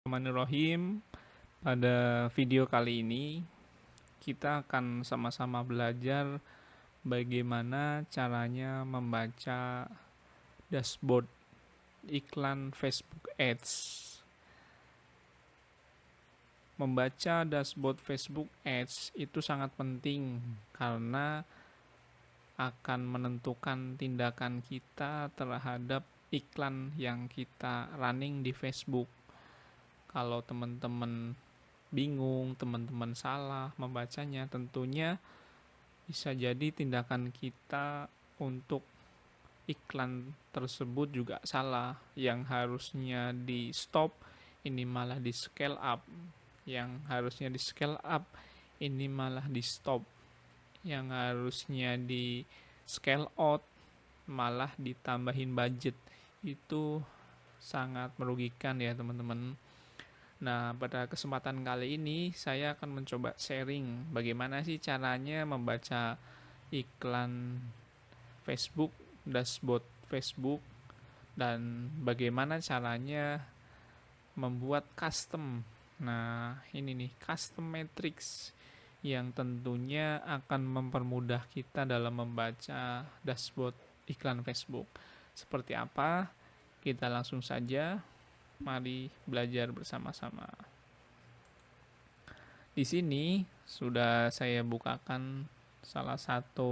Bismillahirrahmanirrahim. Pada video kali ini kita akan sama-sama belajar bagaimana caranya membaca dashboard iklan Facebook Ads. Membaca dashboard Facebook Ads itu sangat penting karena akan menentukan tindakan kita terhadap iklan yang kita running di Facebook. Kalau teman-teman bingung, teman-teman salah membacanya, tentunya bisa jadi tindakan kita untuk iklan tersebut juga salah. Yang harusnya di stop, ini malah di scale up. Yang harusnya di scale up, ini malah di stop. Yang harusnya di scale out, malah ditambahin budget. Itu sangat merugikan ya teman-teman. Nah, pada kesempatan kali ini saya akan mencoba sharing bagaimana sih caranya membaca iklan Facebook, dashboard Facebook, dan bagaimana caranya membuat custom. Nah, ini nih, custom matrix yang tentunya akan mempermudah kita dalam membaca dashboard iklan Facebook. Seperti apa? Kita langsung saja. Mari belajar bersama-sama. Di sini sudah saya bukakan salah satu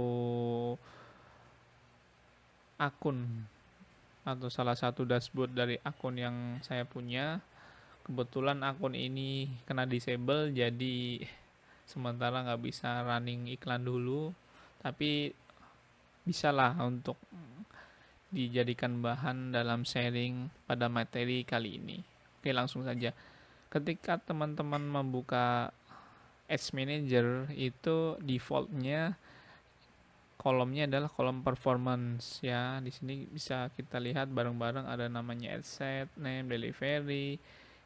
akun atau salah satu dashboard dari akun yang saya punya. Kebetulan akun ini kena disable, jadi sementara nggak bisa running iklan dulu, tapi bisalah untuk dijadikan bahan dalam sharing pada materi kali ini. Oke, langsung saja. Ketika teman-teman membuka Ads Manager, itu defaultnya kolomnya adalah kolom performance ya. Di sini bisa kita lihat bareng-bareng ada namanya ad set, name, delivery,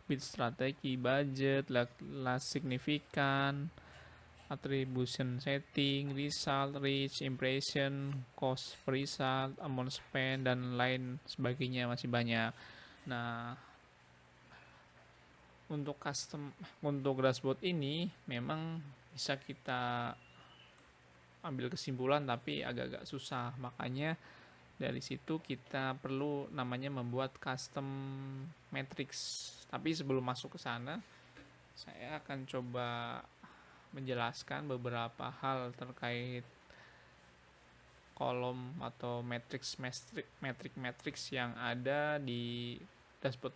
bid strategi, budget, last signifikan, attribution setting, result, reach, impression, cost per result, amount spend, dan lain sebagainya, masih banyak. Nah, untuk dashboard ini memang bisa kita ambil kesimpulan tapi agak-agak susah, makanya dari situ kita perlu namanya membuat custom matrix. Tapi sebelum masuk ke sana, saya akan coba menjelaskan beberapa hal terkait kolom atau matrix yang ada di dashboard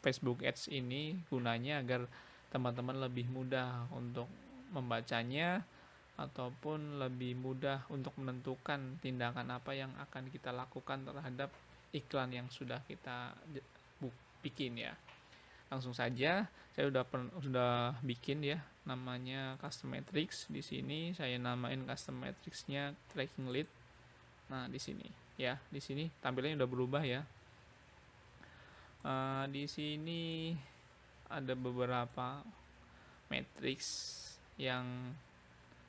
Facebook Ads ini, gunanya agar teman-teman lebih mudah untuk membacanya ataupun lebih mudah untuk menentukan tindakan apa yang akan kita lakukan terhadap iklan yang sudah kita bikin ya. Langsung saja, saya sudah bikin ya namanya custom matrix. Di sini saya namain custom matrixnya tracking lead. Nah, di sini ya, di sini tampilannya udah berubah ya. Di sini ada beberapa matrix yang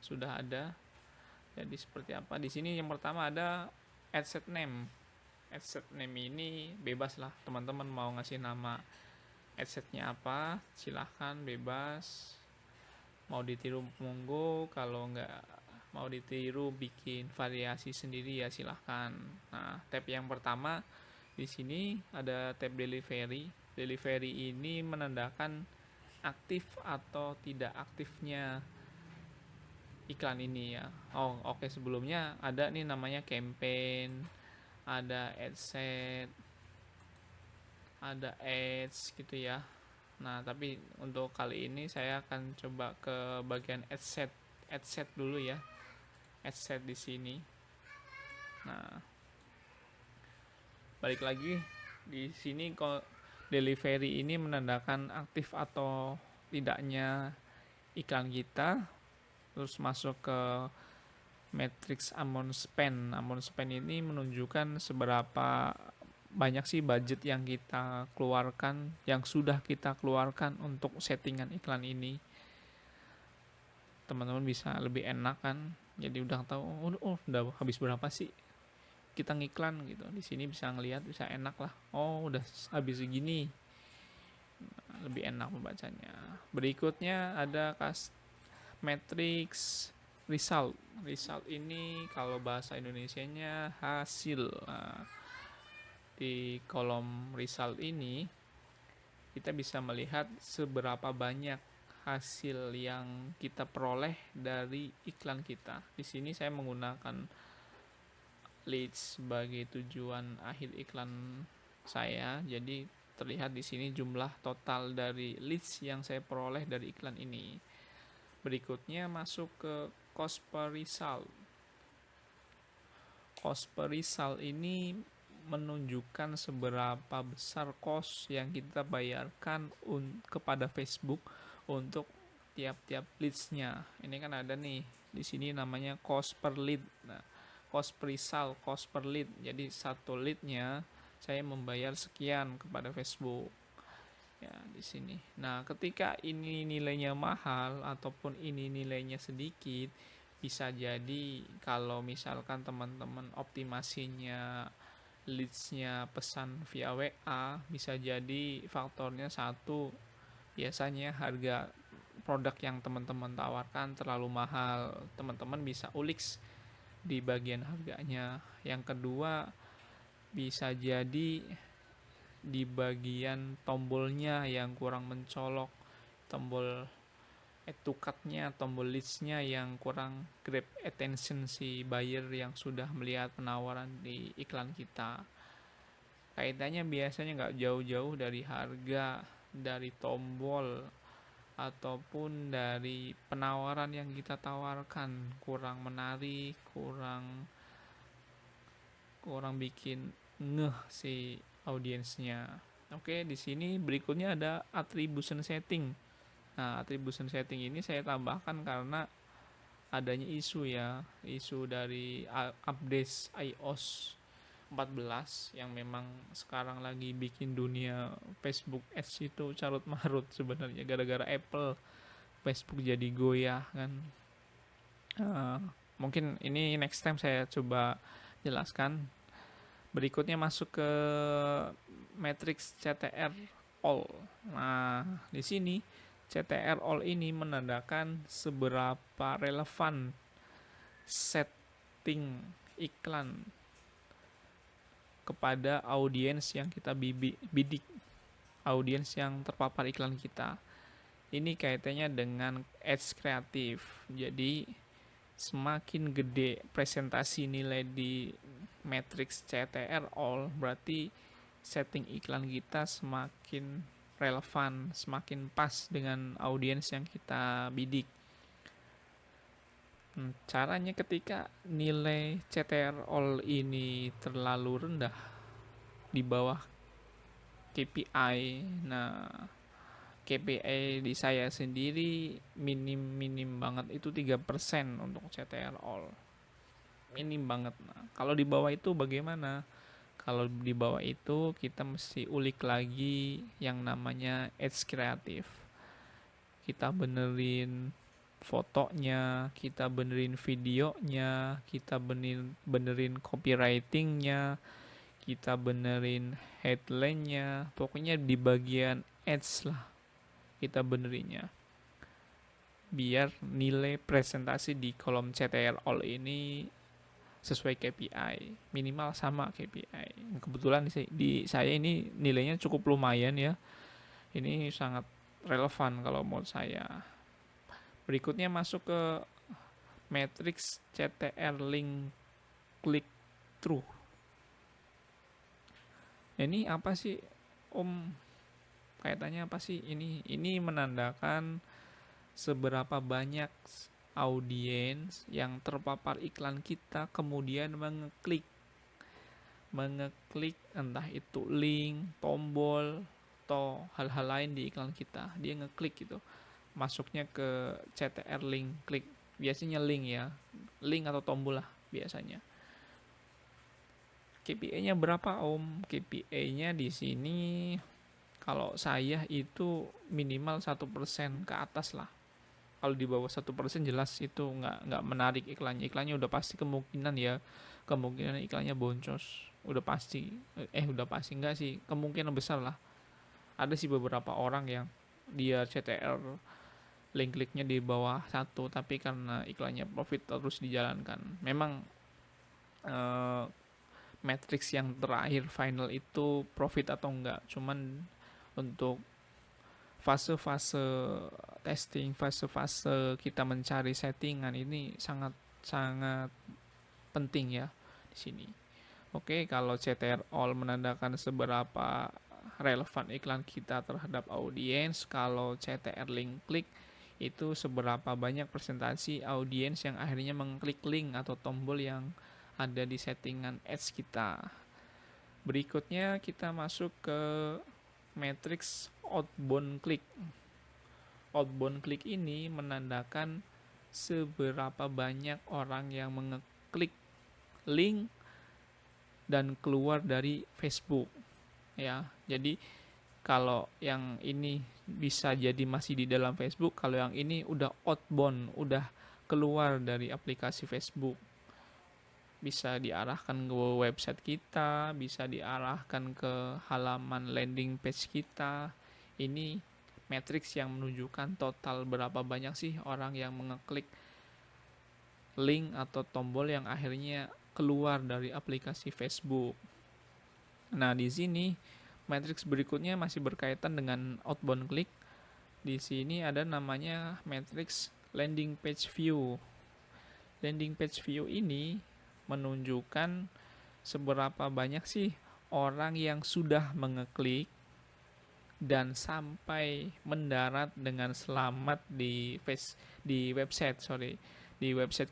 sudah ada. Jadi seperti apa? Di sini yang pertama ada ad set name. Ad set name ini bebas lah, teman-teman mau ngasih nama adsetnya apa silahkan, bebas, mau ditiru monggo, kalau nggak mau ditiru bikin variasi sendiri ya silahkan. Nah, tab yang pertama di sini ada tab delivery. Delivery ini menandakan aktif atau tidak aktifnya iklan ini ya. Oh oke, sebelumnya ada nih namanya campaign, ada ad set, ada ads gitu ya. Nah, tapi untuk kali ini saya akan coba ke bagian ad set dulu ya. Ad set di sini. Nah, balik lagi di sini kalau delivery ini menandakan aktif atau tidaknya iklan kita. Terus masuk ke matrix amount spend. Amount spend ini menunjukkan seberapa banyak sih budget yang kita keluarkan, yang sudah kita keluarkan untuk settingan iklan ini. Teman-teman bisa lebih enak kan, jadi udah tahu udah habis berapa sih kita ngiklan gitu. Di sini bisa ngelihat, bisa enak lah, oh udah habis segini. lebih enak membacanya. Berikutnya ada matrix result. Result ini kalau bahasa Indonesianya hasil. Nah, di kolom result ini kita bisa melihat seberapa banyak hasil yang kita peroleh dari iklan kita. Di sini saya menggunakan leads sebagai tujuan akhir iklan saya. Jadi terlihat di sini jumlah total dari leads yang saya peroleh dari iklan ini. Berikutnya masuk ke cost per result. Cost per result ini menunjukkan seberapa besar cost yang kita bayarkan kepada Facebook untuk tiap-tiap leads-nya. Ini kan ada nih di sini namanya cost per lead. Nah, cost per result, cost per lead. Jadi satu lead-nya saya membayar sekian kepada Facebook. Ya, di sini. Nah, ketika ini nilainya mahal ataupun ini nilainya sedikit, bisa jadi kalau misalkan teman-teman optimasinya leads-nya pesan via WA, bisa jadi faktornya satu, biasanya harga produk yang teman-teman tawarkan terlalu mahal. Teman-teman bisa ulik di bagian harganya. Yang kedua, bisa jadi di bagian tombolnya yang kurang mencolok, tombol add to cart-nya, tombol leads-nya yang kurang grab attention si buyer yang sudah melihat penawaran di iklan kita. Kaitannya biasanya nggak jauh-jauh dari harga, dari tombol, ataupun dari penawaran yang kita tawarkan kurang menarik, kurang bikin ngeh si audiensnya. Oke, di sini berikutnya ada attribution setting. Nah, attribution setting ini saya tambahkan karena adanya isu dari update iOS 14 yang memang sekarang lagi bikin dunia Facebook Ads itu carut marut sebenarnya, gara-gara Apple Facebook jadi goyah kan. Mungkin ini next time saya coba jelaskan. Berikutnya masuk ke matrix CTR all. Nah, di sini CTR all ini menandakan seberapa relevan setting iklan kepada audiens yang kita bidik, audiens yang terpapar iklan kita. Ini kaitannya dengan ads kreatif. Jadi semakin gede presentasi nilai di matrix CTR all, berarti setting iklan kita semakin relevan, semakin pas dengan audiens yang kita bidik. Caranya ketika nilai CTR all ini terlalu rendah, di bawah KPI. Nah, KPI di saya sendiri minim banget itu 3% untuk CTR all. Minim banget. Nah, kalau di bawah itu bagaimana? Kalau di bawah itu kita mesti ulik lagi yang namanya ads kreatif. Kita benerin fotonya, kita benerin videonya, kita benerin copywritingnya, kita benerin headline-nya. Pokoknya di bagian ads lah kita benerinnya, biar nilai presentasi di kolom CTR all ini sesuai KPI, minimal sama KPI. Kebetulan di saya ini nilainya cukup lumayan ya. Ini sangat relevan kalau menurut saya. Berikutnya masuk ke matrix CTR link click through. Ini apa sih, Om? Kaitannya apa sih ini? Ini menandakan seberapa banyak audiens yang terpapar iklan kita kemudian mengeklik entah itu link, tombol, atau hal-hal lain di iklan kita. Dia ngeklik gitu, masuknya ke CTR link klik, biasanya link ya, link atau tombol lah biasanya. KPI-nya berapa, Om? KPI-nya di sini kalau saya itu minimal 1% ke atas lah. Kalau di bawah 1% jelas itu nggak menarik iklannya. Iklannya udah pasti kemungkinan iklannya boncos. Udah pasti enggak sih, kemungkinan besar lah. Ada sih beberapa orang yang dia CTR link kliknya di bawah satu, tapi karena iklannya profit terus dijalankan. Memang eh, matrix yang terakhir final itu profit atau enggak, cuman untuk fase-fase testing, fase-fase kita mencari settingan ini sangat sangat penting ya di sini. Oke, kalau CTR all menandakan seberapa relevan iklan kita terhadap audiens, kalau CTR link klik itu seberapa banyak presentasi audiens yang akhirnya mengklik link atau tombol yang ada di settingan ads kita. Berikutnya kita masuk ke matrix outbound click. Outbound click ini menandakan seberapa banyak orang yang mengeklik link dan keluar dari Facebook ya. Jadi kalau yang ini bisa jadi masih di dalam Facebook, kalau yang ini udah outbound, udah keluar dari aplikasi Facebook. Bisa diarahkan ke website kita, bisa diarahkan ke halaman landing page kita. Ini matriks yang menunjukkan total berapa banyak sih orang yang mengeklik link atau tombol yang akhirnya keluar dari aplikasi Facebook. Nah, di sini matriks berikutnya masih berkaitan dengan outbound click. Di sini ada namanya matriks landing page view. Landing page view ini menunjukkan seberapa banyak sih orang yang sudah mengeklik dan sampai mendarat dengan selamat di website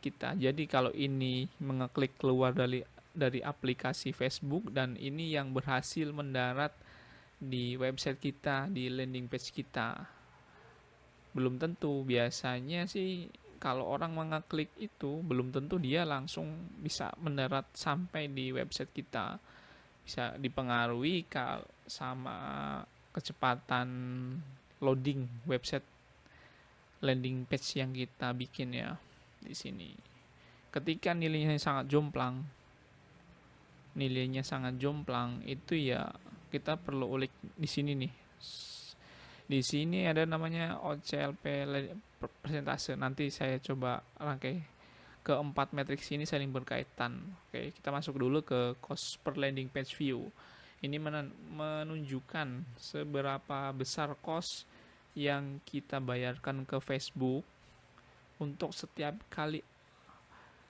kita. Jadi kalau ini mengeklik keluar dari aplikasi Facebook dan ini yang berhasil mendarat di website kita, di landing page kita. Belum tentu, biasanya sih kalau orang mengeklik itu belum tentu dia langsung bisa mendarat sampai di website kita. Bisa dipengaruhi sama kecepatan loading website landing page yang kita bikin ya di sini. Ketika nilainya sangat jomplang, itu ya kita perlu ulik di sini nih. Di sini ada namanya OCLP persentase. Nanti saya coba rangkai keempat matriks ini saling berkaitan. Oke, kita masuk dulu ke cost per landing page view. Ini menunjukkan seberapa besar cost yang kita bayarkan ke Facebook untuk setiap kali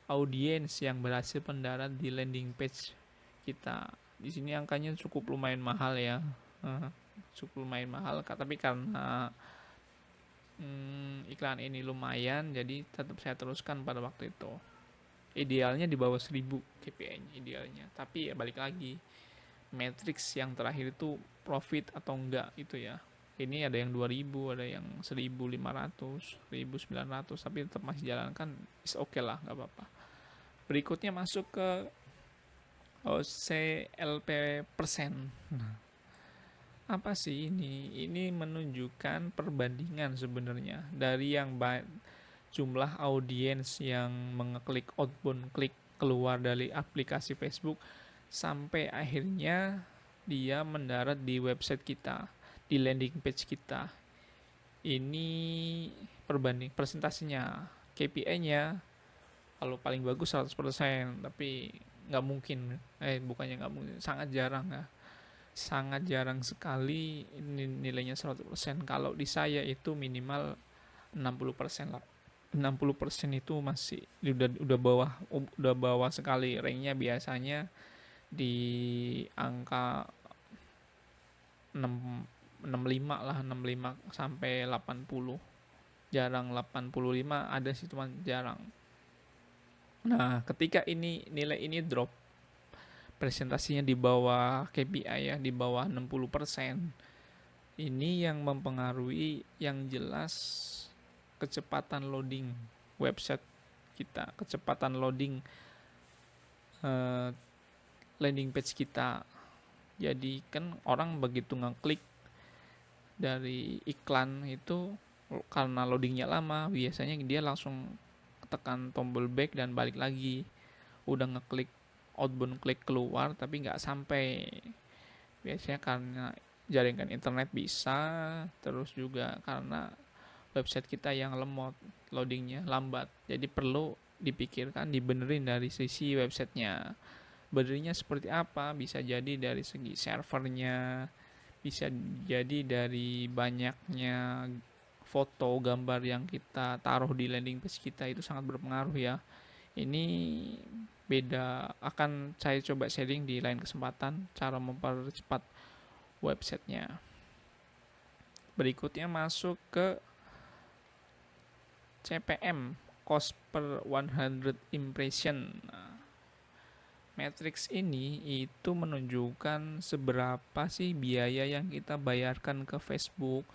audiens yang berhasil mendarat di landing page kita. Di sini angkanya cukup lumayan mahal ya. Tapi karena iklan ini lumayan, jadi tetap saya teruskan pada waktu itu. Idealnya di bawah 1000 KPI-nya idealnya, tapi ya balik lagi matrix yang terakhir itu profit atau enggak itu ya. Ini ada yang 2000, ada yang 1500, 1900, tapi tetap masih jalankan, is oke lah, nggak apa-apa. Berikutnya masuk ke CLP persen. Apa sih ini? Ini menunjukkan perbandingan sebenarnya dari yang jumlah audiens yang mengeklik outbound klik keluar dari aplikasi Facebook sampai akhirnya dia mendarat di website kita, di landing page kita. Ini perbanding presentasinya, KPI-nya kalau paling bagus 100%, tapi nggak mungkin, bukannya nggak mungkin, sangat jarang ya. Sangat jarang sekali nilainya 100%. Kalau di saya itu minimal 60% lah. 60% itu masih udah bawah sekali. Ranknya biasanya di angka 65 lah, 65 sampai 80. Jarang 85 ada sih, cuman jarang. Nah, ketika nilai ini drop, presentasinya di bawah KPI ya, di bawah 60%. Ini yang mempengaruhi yang jelas kecepatan loading website kita, kecepatan loading landing page kita. Jadi kan orang begitu ngeklik dari iklan itu, karena loadingnya lama, biasanya dia langsung tekan tombol back dan balik lagi. Udah ngeklik outbound klik keluar tapi nggak sampai, biasanya karena jaringan internet bisa, terus juga karena website kita yang lemot, loadingnya lambat, jadi perlu dipikirkan, dibenerin dari sisi websitenya. Benerinnya seperti apa? Bisa jadi dari segi servernya, bisa jadi dari banyaknya foto gambar yang kita taruh di landing page kita, itu sangat berpengaruh ya. Ini beda, akan saya coba sharing di lain kesempatan cara mempercepat websitenya. Berikutnya masuk ke CPM, cost per 100 impression. Nah, matrix ini itu menunjukkan seberapa sih biaya yang kita bayarkan ke Facebook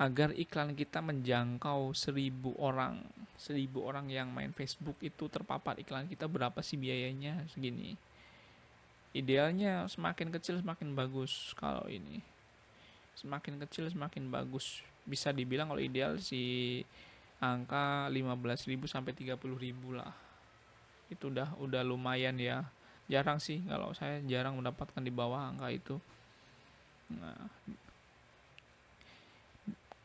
agar iklan kita menjangkau 1000 orang yang main Facebook itu terpapar iklan kita, berapa sih biayanya segini. Idealnya semakin kecil semakin bagus. Kalau ini semakin kecil semakin bagus, bisa dibilang kalau ideal sih angka 15.000 sampai 30.000 lah. Itu udah lumayan ya. Jarang sih, kalau saya jarang mendapatkan di bawah angka itu. Nah,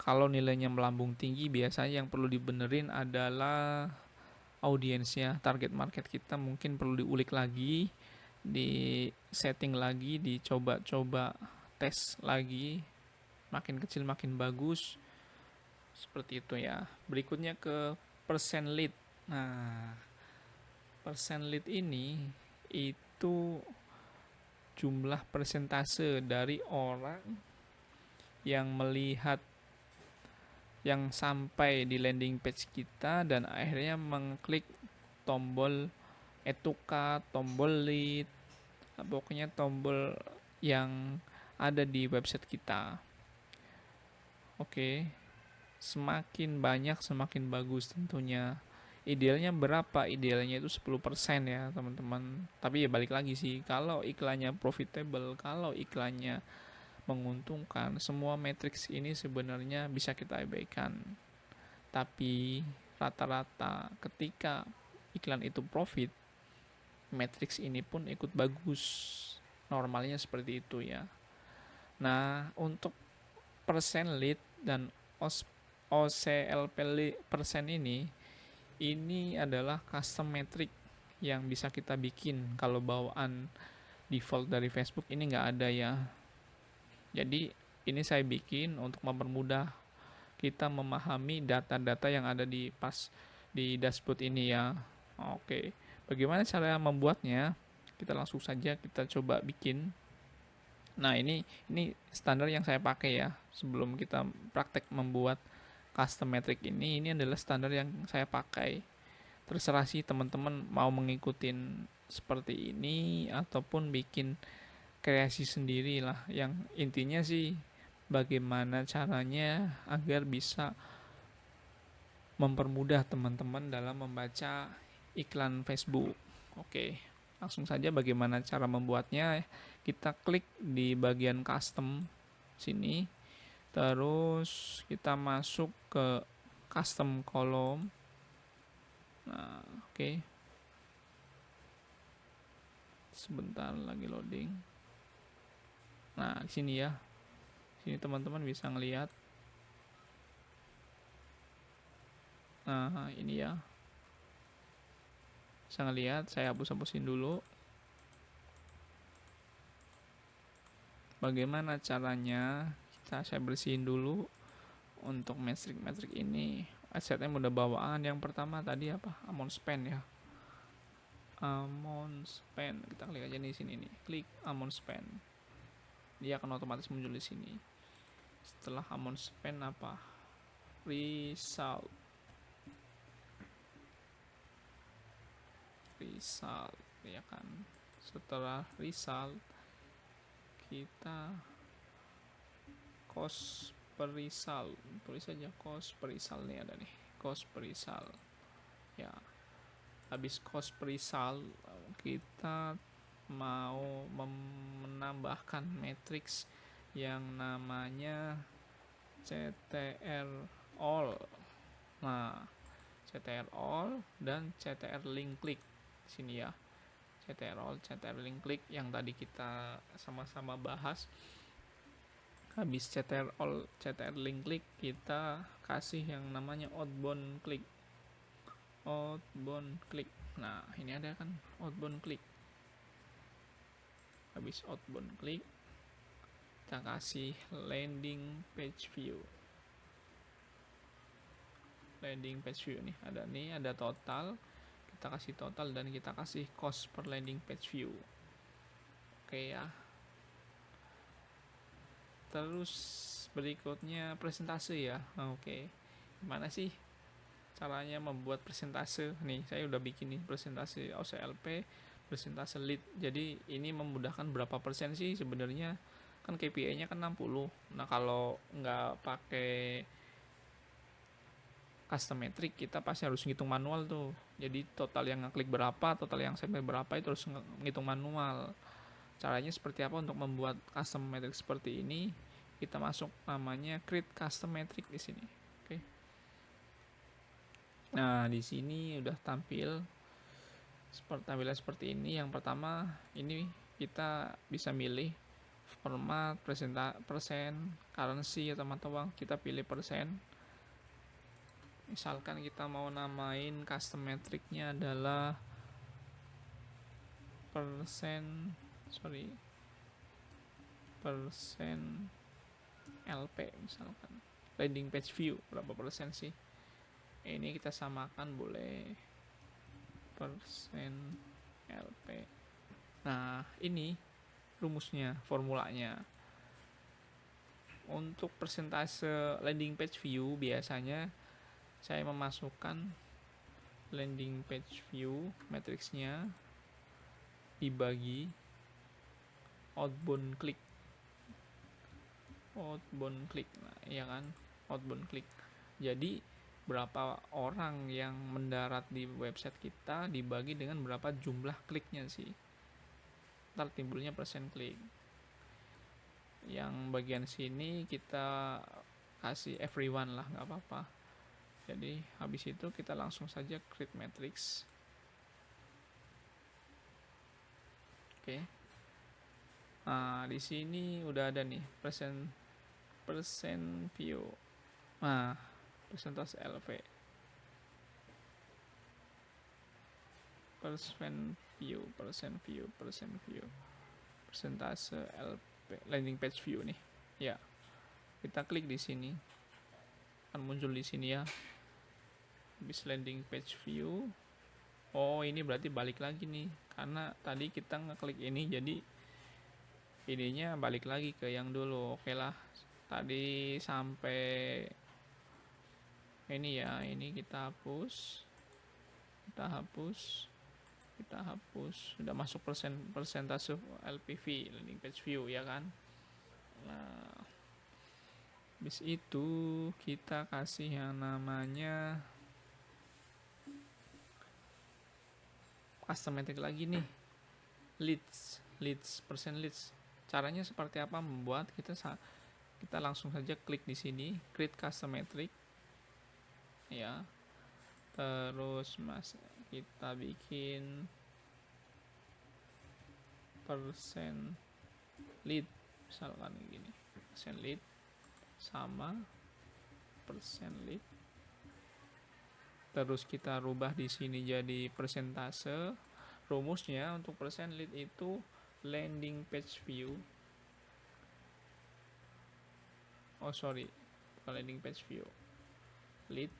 kalau nilainya melambung tinggi, biasanya yang perlu dibenerin adalah audiensnya, target market kita mungkin perlu diulik lagi, di setting lagi, dicoba-coba tes lagi, makin kecil makin bagus, seperti itu ya. Berikutnya ke persen lead. Nah, persen lead ini itu jumlah persentase dari orang yang melihat, yang sampai di landing page kita dan akhirnya mengklik tombol etuka, tombol lead, pokoknya tombol yang ada di website kita. Oke, semakin banyak semakin bagus tentunya. Idealnya berapa? Idealnya itu 10% ya teman-teman. Tapi ya balik lagi sih, kalau iklannya profitable, kalau iklannya menguntungkan, semua matriks ini sebenarnya bisa kita abaikan. Tapi rata-rata ketika iklan itu profit, matriks ini pun ikut bagus. Normalnya seperti itu ya. Nah, untuk persen lead dan OCLP persen ini adalah custom metric yang bisa kita bikin. Kalau bawaan default dari Facebook ini nggak ada ya. Jadi ini saya bikin untuk mempermudah kita memahami data-data yang ada di dashboard ini ya. Oke, bagaimana cara membuatnya? Kita langsung saja kita coba bikin. Nah, ini standar yang saya pakai ya. Sebelum kita praktek membuat custom metric ini adalah standar yang saya pakai. Terserah sih teman-teman mau mengikutin seperti ini ataupun bikin kreasi sendiri lah. Yang intinya sih bagaimana caranya agar bisa mempermudah teman-teman dalam membaca iklan Facebook. Oke, langsung saja bagaimana cara membuatnya. Kita klik di bagian custom sini, terus kita masuk ke custom column. Nah, oke. Sebentar lagi loading. Nah, di sini ya. Sini teman-teman bisa ngelihat. Nah, ini ya. Bisa ngelihat, saya hapus-hapusin dulu. Bagaimana caranya? Saya bersihin dulu untuk metrik ini. Asetnya udah bawaan. Yang pertama tadi apa? Amount spend ya. Amount spend. Kita klik aja di sini nih. Klik amount spend. Dia akan otomatis muncul di sini. Setelah amount spend apa? Result ya kan. Setelah result kita cost per result, tulis saja cost per result nih, ada nih cost per result ya. Habis cost per result kita mau menambahkan matrix yang namanya CTR all. Nah, CTR all dan CTR link click sini ya. CTR all, CTR link click yang tadi kita sama-sama bahas. habis CTR link klik, kita kasih yang namanya outbound klik. Nah ini ada kan outbound klik. Habis outbound klik, kita kasih landing page view. Landing page view nih ada total, kita kasih total dan kita kasih cost per landing page view. Oke ya. Terus berikutnya presentase ya. Oke. Gimana sih caranya membuat presentase? Nih, saya udah bikin nih presentase OCLP, presentase lead. Jadi ini memudahkan berapa persen sih sebenarnya? Kan KPI-nya kan 60. Nah, kalau nggak pakai custom metric, kita pasti harus ngitung manual tuh. Jadi total yang ngeklik berapa, total yang segmen berapa, itu harus ngitung manual. Caranya seperti apa untuk membuat custom metric seperti ini? Kita masuk namanya create custom metric di sini. Oke. Nah, di sini udah tampil tampilan seperti ini. Yang pertama, ini kita bisa milih format, persen, currency atau mata uang. Kita pilih persen. Misalkan kita mau namain custom metricnya adalah persen LP misalkan. Landing page view berapa persen sih? Ini kita samakan boleh persen LP. Nah, ini rumusnya, formulanya. Untuk persentase landing page view biasanya saya memasukkan landing page view matriksnya dibagi outbound click. Nah, ya kan, outbound click. Jadi berapa orang yang mendarat di website kita dibagi dengan berapa jumlah kliknya sih. Ntar timbulnya persen klik. Yang bagian sini kita kasih everyone lah, nggak apa-apa. Jadi habis itu kita langsung saja create matrix. Oke. Nah, di sini udah ada nih persen view. Nah, persentase LP. Persen view. Persentase LP landing page view nih. Ya. Kita klik di sini. Akan muncul di sini ya. Habis landing page view. Oh, ini berarti balik lagi nih. Karena tadi kita ngeklik ini, jadi ininya balik lagi ke yang dulu. Oke lah. Tadi sampai ini ya, ini kita hapus. Sudah masuk persentase LPV, landing page view ya kan. Nah, habis itu kita kasih yang namanya custom metric lagi nih, leads. Caranya seperti apa membuat? Kita langsung saja klik di sini create custom metric ya. Terus kita bikin persen lead misalkan gini, persen lead sama persen lead. Terus kita rubah di sini jadi persentase. Rumusnya untuk persen lead itu landing page view. Bukan landing page view. Leads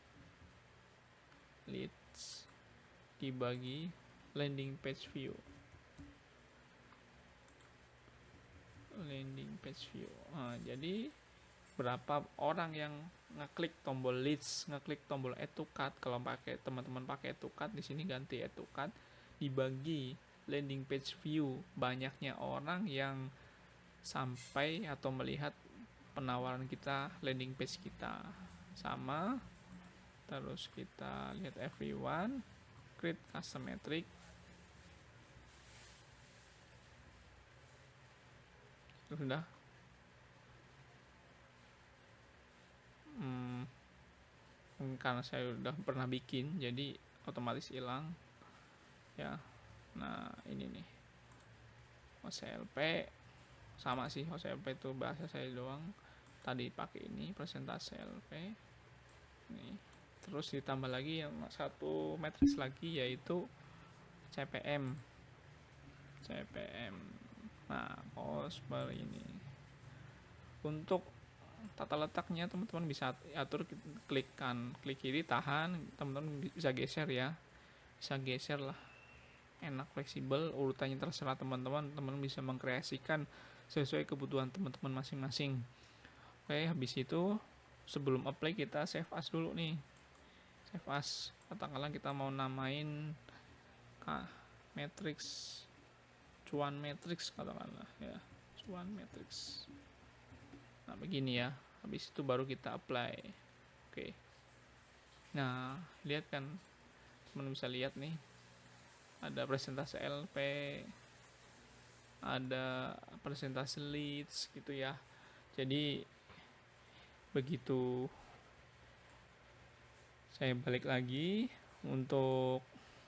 dibagi landing page view. Nah, jadi berapa orang yang ngeklik tombol leads, ngeklik tombol add to cart. Kalau teman-teman pakai add to cart, di sini ganti add to cart, dibagi landing page view. Banyaknya orang yang sampai atau melihat penawaran kita, landing page kita. Sama. Terus kita lihat everyone, create custom metric. Sudah. Karena saya udah pernah bikin, jadi otomatis hilang ya. Nah, ini nih OCLP sama sih, OCLP itu bahasa saya doang. tadi pakai ini presentase LP ini. Terus ditambah lagi yang satu matriks lagi yaitu CPM. Nah, seperti ini. Untuk tata letaknya teman-teman bisa atur, klik kiri tahan, teman-teman bisa geser ya. Bisa geser lah. Enak, fleksibel, urutannya terserah teman-teman. Teman-teman bisa mengkreasikan sesuai kebutuhan teman-teman masing-masing. Oke, habis itu sebelum apply kita save as dulu nih. Save as, katakanlah kita mau namain matrix cuan matrix katakanlah ya, cuan matrix. Nah begini ya, habis itu baru kita apply. Oke, nah lihat kan, teman bisa lihat nih, ada presentase LP, ada presentase leads gitu ya. Jadi begitu saya balik lagi, untuk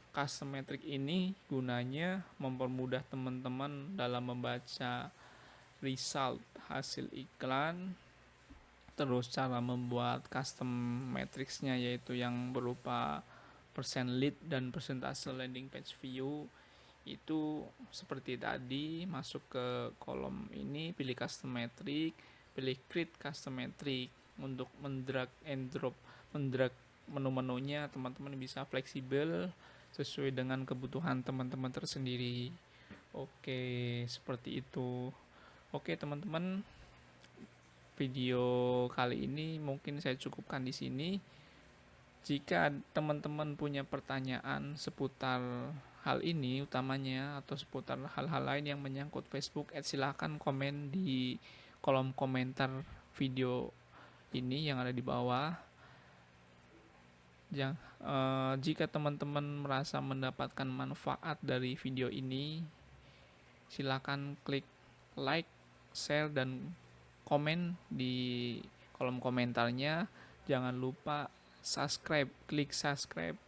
custom metric ini gunanya mempermudah teman-teman dalam membaca result hasil iklan. Terus cara membuat custom matriksnya yaitu yang berupa persen lead dan persentase landing page view. Itu seperti tadi, masuk ke kolom ini, pilih custom metric, pilih create custom metric. Untuk mendrag and drop, mendrag menu-menunya teman-teman bisa fleksibel sesuai dengan kebutuhan teman-teman tersendiri. Oke, seperti itu. Oke teman-teman, video kali ini mungkin saya cukupkan di sini. Jika teman-teman punya pertanyaan seputar hal ini utamanya, atau seputar hal-hal lain yang menyangkut Facebook Ads, silahkan komen di kolom komentar video ini yang ada di bawah. Jika teman-teman merasa mendapatkan manfaat dari video ini, silakan klik like, share, dan komen di kolom komentarnya. Jangan lupa subscribe, klik subscribe,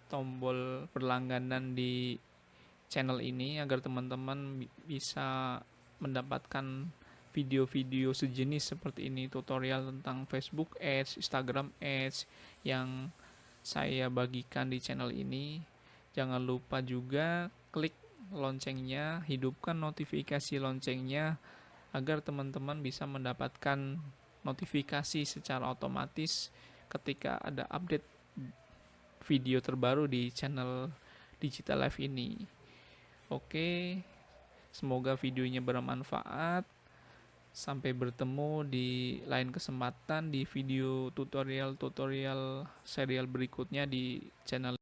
tombol berlangganan di channel ini agar teman-teman bisa mendapatkan video-video sejenis seperti ini, tutorial tentang Facebook Ads, Instagram Ads yang saya bagikan di channel ini. Jangan lupa juga klik loncengnya, hidupkan notifikasi loncengnya agar teman-teman bisa mendapatkan notifikasi secara otomatis ketika ada update video terbaru di channel Digital Life ini. Oke, semoga videonya bermanfaat. Sampai bertemu di lain kesempatan di video tutorial serial berikutnya di channel